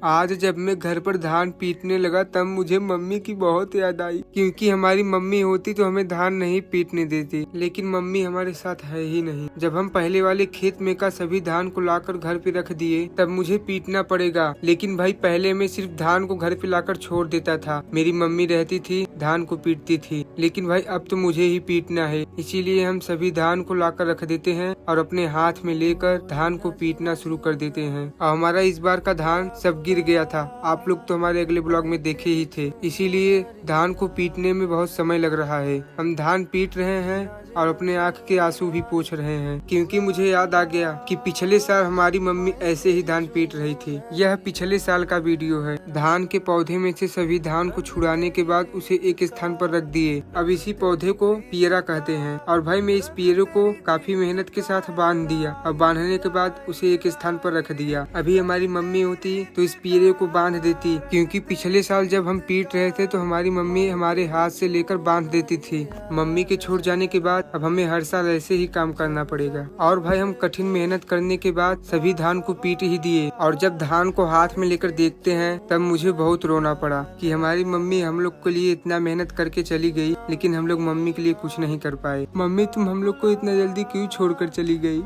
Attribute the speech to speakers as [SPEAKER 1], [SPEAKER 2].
[SPEAKER 1] आज जब मैं घर पर धान पीटने लगा तब मुझे मम्मी की बहुत याद आई, क्योंकि हमारी मम्मी होती तो हमें धान नहीं पीटने देती, लेकिन मम्मी हमारे साथ है ही नहीं। जब हम पहले वाले खेत में का सभी धान को लाकर घर पे रख दिए तब मुझे पीटना पड़ेगा, लेकिन भाई पहले मैं सिर्फ धान को घर पे लाकर छोड़ देता था, मेरी मम्मी रहती थी धान को पीटती थी, लेकिन भाई अब तो मुझे ही पीटना है। इसीलिए हम सभी धान को लाकर रख देते हैं और अपने हाथ में लेकर धान को पीटना शुरू कर देते हैं। और हमारा इस बार का धान सब गिर गया था, आप लोग तो हमारे अगले ब्लॉग में देखे ही थे, इसीलिए धान को पीटने में बहुत समय लग रहा है। हम धान पीट रहे हैं और अपने आंख के आंसू भी पोंछ रहे हैं, क्योंकि मुझे याद आ गया कि पिछले साल हमारी मम्मी ऐसे ही धान पीट रही थी। यह पिछले साल का वीडियो है। धान के पौधे में से सभी धान को छुड़ाने के बाद उसे एक स्थान पर रख दिए। अब इसी पौधे को पियरा कहते हैं और भाई मैं इस पियरे को काफी मेहनत के साथ बांध दिया और बांधने के बाद उसे एक स्थान पर रख दिया। अभी हमारी मम्मी होती तो इस पियरे को बांध देती, क्योंकि पिछले साल जब हम पीट रहे थे तो हमारी मम्मी हमारे हाथ से लेकर बांध देती थी। मम्मी के छूट जाने के बाद अब हमें हर साल ऐसे ही काम करना पड़ेगा। और भाई हम कठिन मेहनत करने के बाद सभी धान को पीट ही दिए, और जब धान को हाथ में लेकर देखते हैं तब मुझे बहुत रोना पड़ा कि हमारी मम्मी हम लोग के लिए इतना मेहनत करके चली गई, लेकिन हम लोग मम्मी के लिए कुछ नहीं कर पाए। मम्मी तुम हम लोग को इतना जल्दी क्यों छोड़कर चली गई?